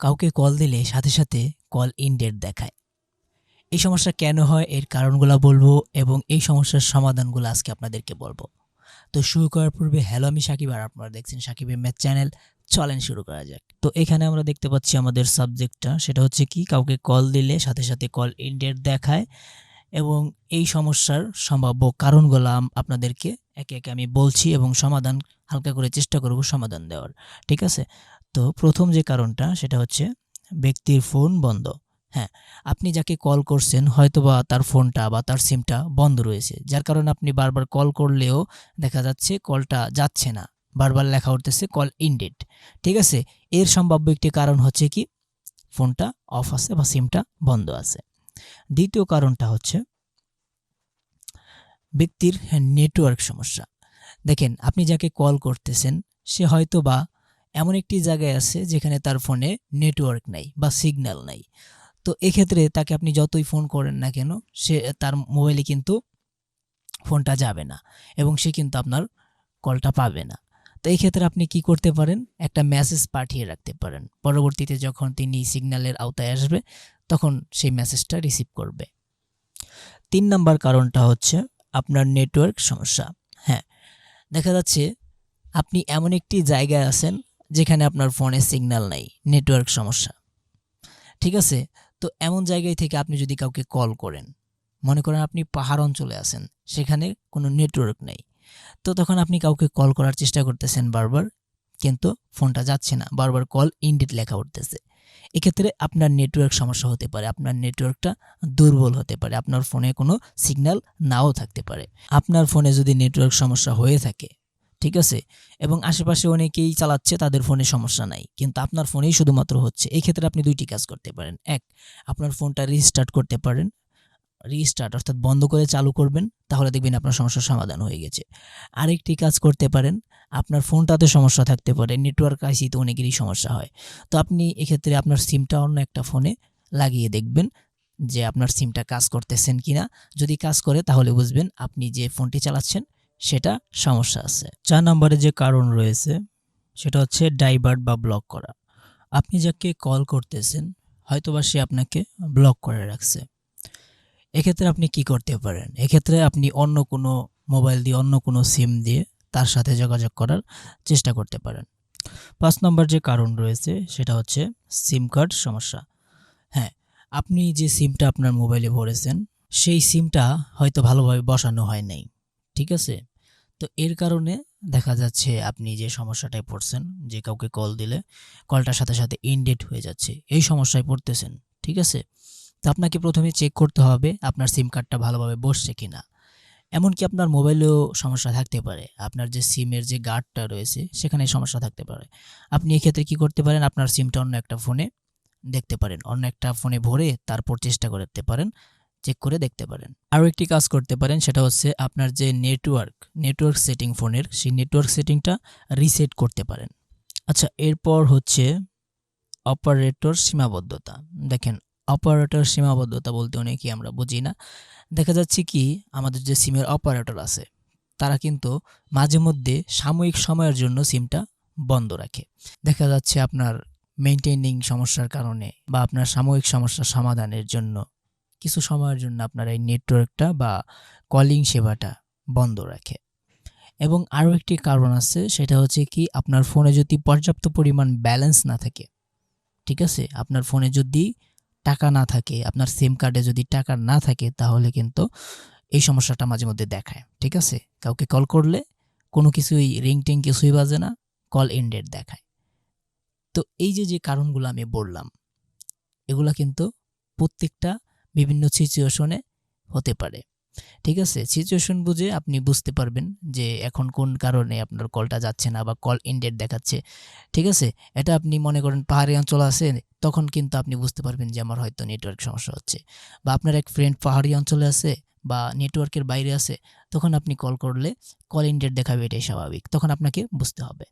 কাউকে কল দিলে সাথে সাথে কল ইনডেড দেখায়। এই সমস্যা কেন হয় এর কারণগুলো বলবো এবং এই সমস্যার সমাধানগুলো আজকে আপনাদেরকে বলবো। তো শুরু করার পূর্বে হ্যালো, আমি সাকিব আর আপনারা দেখছেন সাকিবের ম্যাথ চ্যানেল। চলেন শুরু করা যাক। তো এখানে আমরা দেখতে পাচ্ছি আমাদের সাবজেক্টটা, সেটা হচ্ছে কি, কাউকে কল দিলে সাথে সাথে কল ইনডেড দেখায় এবং এই সমস্যার সম্ভাব্য কারণগুলো আপনাদেরকে একে একে আমি বলছি এবং সমাধান হালকা করে চেষ্টা করব সমাধান দেওয়ার। ঠিক আছে? তো প্রথম যে কারণটা সেটা হচ্ছে ব্যক্তির ফোন বন্ধ। হ্যাঁ, আপনি যাকে কল করছেন হয়তোবা তার ফোনটা বা তার সিমটা বন্ধ রয়েছে, যার কারণে আপনি বারবার কল করলেও দেখা যাচ্ছে কলটা যাচ্ছে না, বারবার লেখা উঠতেছে কল ইনডেড। ঠিক আছে? এর সম্ভাব্য একটি কারণ হচ্ছে কি, ফোনটা অফ আছে বা সিমটা বন্ধ আছে। দ্বিতীয় কারণটা হচ্ছে ব্যক্তির নেটওয়ার্ক সমস্যা। দেখেন, আপনি যাকে কল করতেছেন সে হয়তো বা এমন একটি জায়গায় আছে যেখানে তার ফোনে নেটওয়ার্ক নাই বা সিগন্যাল নাই। তো এক্ষেত্রে তাকে আপনি যতই ফোন করেন না কেন, সে তার মোবাইলে কিন্তু ফোনটা যাবে না এবং সে কিন্তু আপনার কলটা পাবে না। তো এই ক্ষেত্রে আপনি কি করতে পারেন, একটা মেসেজ পাঠিয়ে রাখতে পারেন। পরবর্তীতে যখন তিনি সিগন্যালের আওতায় আসবে তখন সেই মেসেজটা রিসিভ করবে। ৩ নাম্বার কারণটা হচ্ছে আপনার নেটওয়ার্ক সমস্যা। হ্যাঁ, দেখা যাচ্ছে আপনি এমন একটি জায়গায় আছেন যেখানে আপনার ফোনে সিগন্যাল নাই, নেটওয়ার্ক সমস্যা। ঠিক আছে? তো এমন জায়গায় থেকে আপনি যদি কাউকে কল করেন, মনে করেন আপনি পাহাড় অঞ্চলে আছেন, সেখানে কোনো নেটওয়ার্ক নেই। তো তখন আপনি কাউকে কল করার চেষ্টা করতেছেন বারবার, কিন্তু ফোনটা যাচ্ছে না, বারবার কল ইনডেড লেখা উঠতেছে। এক্ষেত্রে আপনার নেটওয়ার্ক সমস্যা হতে পারে, আপনার নেটওয়ার্কটা দুর্বল হতে পারে, আপনার ফোনে কোনো সিগন্যাল নাও থাকতে পারে। আপনার ফোনে যদি নেটওয়ার্ক সমস্যা হয়ে থাকে, ঠিক আছে, এবং আশেপাশে অনেকেই চালাচ্ছে তাদের ফোনে সমস্যা নাই, কিন্তু আপনার ফোনেই শুধুমাত্র হচ্ছে, এই ক্ষেত্রে আপনি দুইটি কাজ করতে পারেন। এক, আপনার ফোনটা রিস্টার্ট করতে পারেন, রিস্টার্ট অর্থাৎ বন্ধ করে চালু করবেন, তাহলে দেখবেন আপনার সমস্যার সমাধান হয়ে গেছে। আরেকটি কাজ করতে পারেন, আপনার ফোনটাতে সমস্যা থাকতে পারে, নেটওয়ার্ক আইসিতে অনেকেরই সমস্যা হয়। তো আপনি এক্ষেত্রে আপনার সিমটা অন্য একটা ফোনে লাগিয়ে দেখবেন যে আপনার সিমটা কাজ করতেছেন কিনা। যদি কাজ করে তাহলে বুঝবেন আপনি যে ফোনটি চালাচ্ছেন সেটা সমস্যা আছে। ৪ নম্বরে যে কারণ রয়েছে সেটা হচ্ছে ডাইভার্ট বা ব্লক করা। আপনি যাকে কল করতেছেন হয়তোবা সে আপনাকে ব্লক করে রাখছে। এক্ষেত্রে আপনি কি করতে পারেন, এক্ষেত্রে আপনি অন্য কোনো মোবাইল দিয়ে, অন্য কোনো সিম দিয়ে তার সাথে যোগাযোগ করার চেষ্টা করতে পারেন। ৫ নম্বর যে কারণ রয়েছে সেটা হচ্ছে সিম কার্ড সমস্যা। হ্যাঁ, আপনি যে সিমটা আপনার মোবাইলে ভরেছেন সেই সিমটা হয়তো ভালোভাবে বসানো হয় নাই। ঠিক আছে? তো এর কারণে দেখা যাচ্ছে আপনি যে সমস্যাটায় পড়ছেন, যে কাউকে কল দিলে কলটার সাথে সাথে ইনডেড হয়ে যাচ্ছে, এই সমস্যায় পড়তেছেন। ঠিক আছে? তো আপনাকে প্রথমে চেক করতে হবে আপনার সিম কার্ডটা ভালোভাবে বসছে কিনা। এমনকি আপনার মোবাইলেও সমস্যা থাকতে পারে, আপনার যে সিমের যে গার্ডটা রয়েছে সেখানে সমস্যা থাকতে পারে। আপনি এক্ষেত্রে কি করতে পারেন, আপনার সিমটা অন্য একটা ফোনে দেখতে পারেন, অন্য একটা ফোনে ভরে তারপর চেষ্টা করতে পারেন, চেক করে দেখতে পারেন। আরও একটি কাজ করতে পারেন, সেটা হচ্ছে আপনার যে নেটওয়ার্ক সেটিং ফোনের, সেই নেটওয়ার্ক সেটিংটা রিসেট করতে পারেন। আচ্ছা, এরপর হচ্ছে অপারেটর সীমাবদ্ধতা। দেখেন, অপারেটর সীমাবদ্ধতা বলতে অনেকেই আমরা বুঝি না। দেখা যাচ্ছে কি, আমাদের যে সিমের অপারেটর আছে তারা কিন্তু মাঝে মধ্যে সাময়িক সময়ের জন্য সিমটা বন্ধ রাখে। দেখা যাচ্ছে আপনার মেইনটেইনিং সমস্যার কারণে বা আপনার সাময়িক সমস্যার সমাধানের জন্য কিছু সময়ের জন্য আপনার এই নেটওয়ার্কটা বা কলিং সেবাটা বন্ধ রাখে। এবং আরও একটি কারণ আছে, সেটা হচ্ছে কি, আপনার ফোনে যদি পর্যাপ্ত পরিমাণ ব্যালেন্স না থাকে, ঠিক আছে, আপনার ফোনে যদি টাকা না থাকে, আপনার সিম কার্ডে যদি টাকা না থাকে, তাহলে কিন্তু এই সমস্যাটা মাঝে মধ্যে দেখায়। ঠিক আছে? কাউকে কল করলে কোনো কিছুই রিংটিং কিছুই বাজে না, কল এন্ডেড দেখায়। তো এই যে কারণগুলো আমি বললাম, এগুলা কিন্তু প্রত্যেকটা বিভিন্ন সিচুয়েশনে হতে পারে। ঠিক আছে? সিচুয়েশন বুঝে আপনি বুঝতে পারবেন যে এখন কোন কারণে আপনার কলটা যাচ্ছে না বা কল এন্ডেড দেখাচ্ছে। ঠিক আছে? এটা আপনি মনে করেন পাহাড়ি অঞ্চল আছে, তখন কিন্তু আপনি বুঝতে পারবেন যে আমার হয়তো নেটওয়ার্ক সমস্যা হচ্ছে। বা আপনার এক ফ্রেন্ড পাহাড়ি অঞ্চলে আছে বা নেটওয়ার্কের বাইরে আছে, তখন আপনি কল করলে কল এন্ডেড দেখাবে, এটাই স্বাভাবিক। তখন আপনাকে বুঝতে হবে।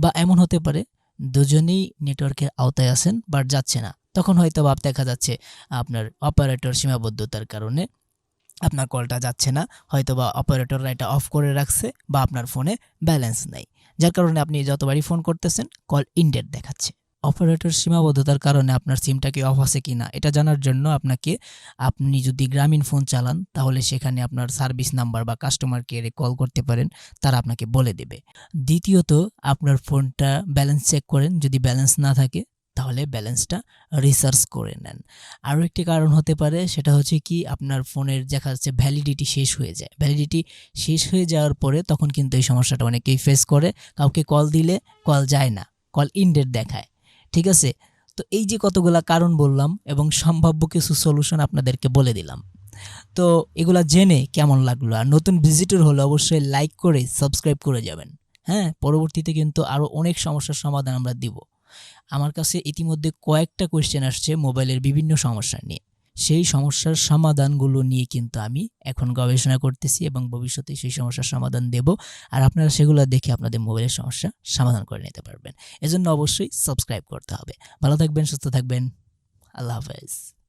বা এমন হতে পারে দুজনেই নেটওয়ার্কের আওতায় আছেন বাট যাচ্ছে না, তখন হয়তো বা দেখা যাচ্ছে আপনার অপারেটর সীমাবদ্ধতার কারণে আপনার কলটা যাচ্ছে না, হয়তোবা অপারেটররা এটা অফ করে রাখছে বা আপনার ফোনে ব্যালেন্স নাই, যার কারণে আপনি যতবারই ফোন করতেছেন কল ইনডেড দেখাচ্ছে। অপারেটর সীমাবদ্ধতার কারণে আপনার সিমটা কি অফ আছে কিনা এটা জানার জন্য আপনি যদি গ্রামীণ ফোন চালান তাহলে সেখানে আপনার সার্ভিস নাম্বার বা কাস্টমার কেয়ারে কল করতে পারেন, তারা আপনাকে বলে দেবে। দ্বিতীয়ত, আপনার ফোনটা ব্যালেন্স চেক করেন, যদি ব্যালেন্স না থাকে তাহলে ব্যালেন্সটা রিচার্জ করে নেন। আরও একটি কারণ হতে পারে, সেটা হচ্ছে কি আপনার ফোনের দেখা যাচ্ছে ভ্যালিডিটি শেষ হয়ে যায়। ভ্যালিডিটি শেষ হয়ে যাওয়ার পরে তখন কিন্তু এই সমস্যাটা অনেকেই ফেস করে, কাউকে কল দিলে কল যায় না, কল ইনডেড দেখায়। ঠিক আছে, তো এই যে কতগুলা কারণ বললাম এবং সম্ভাব্য কিছু সলিউশন আপনাদেরকে বলে দিলাম। তো এগুলা জেনে কেমন লাগলো? আর নতুন ভিজিটর হলে অবশ্যই লাইক করে সাবস্ক্রাইব করে যাবেন। হ্যাঁ, পরবর্তীতে কিন্তু আরও অনেক সমস্যার সমাধান আমরা দিব। আমার কাছে ইতিমধ্যে কয়েকটা কোয়েশ্চেন আসছে মোবাইলের বিভিন্ন সমস্যা নিয়ে। সেই সমস্যার সমাধানগুলো নিয়ে কিন্তু আমি এখন গবেষণা করতেছি এবং ভবিষ্যতে সেই সমস্যার সমাধান দেব। আর আপনারা সেগুলো দেখে আপনাদের মোবাইলের সমস্যা সমাধান করে নিতে পারবেন। এজন্য অবশ্যই সাবস্ক্রাইব করতে হবে। ভালো থাকবেন, সুস্থ থাকবেন। আল্লাহ হাফেজ।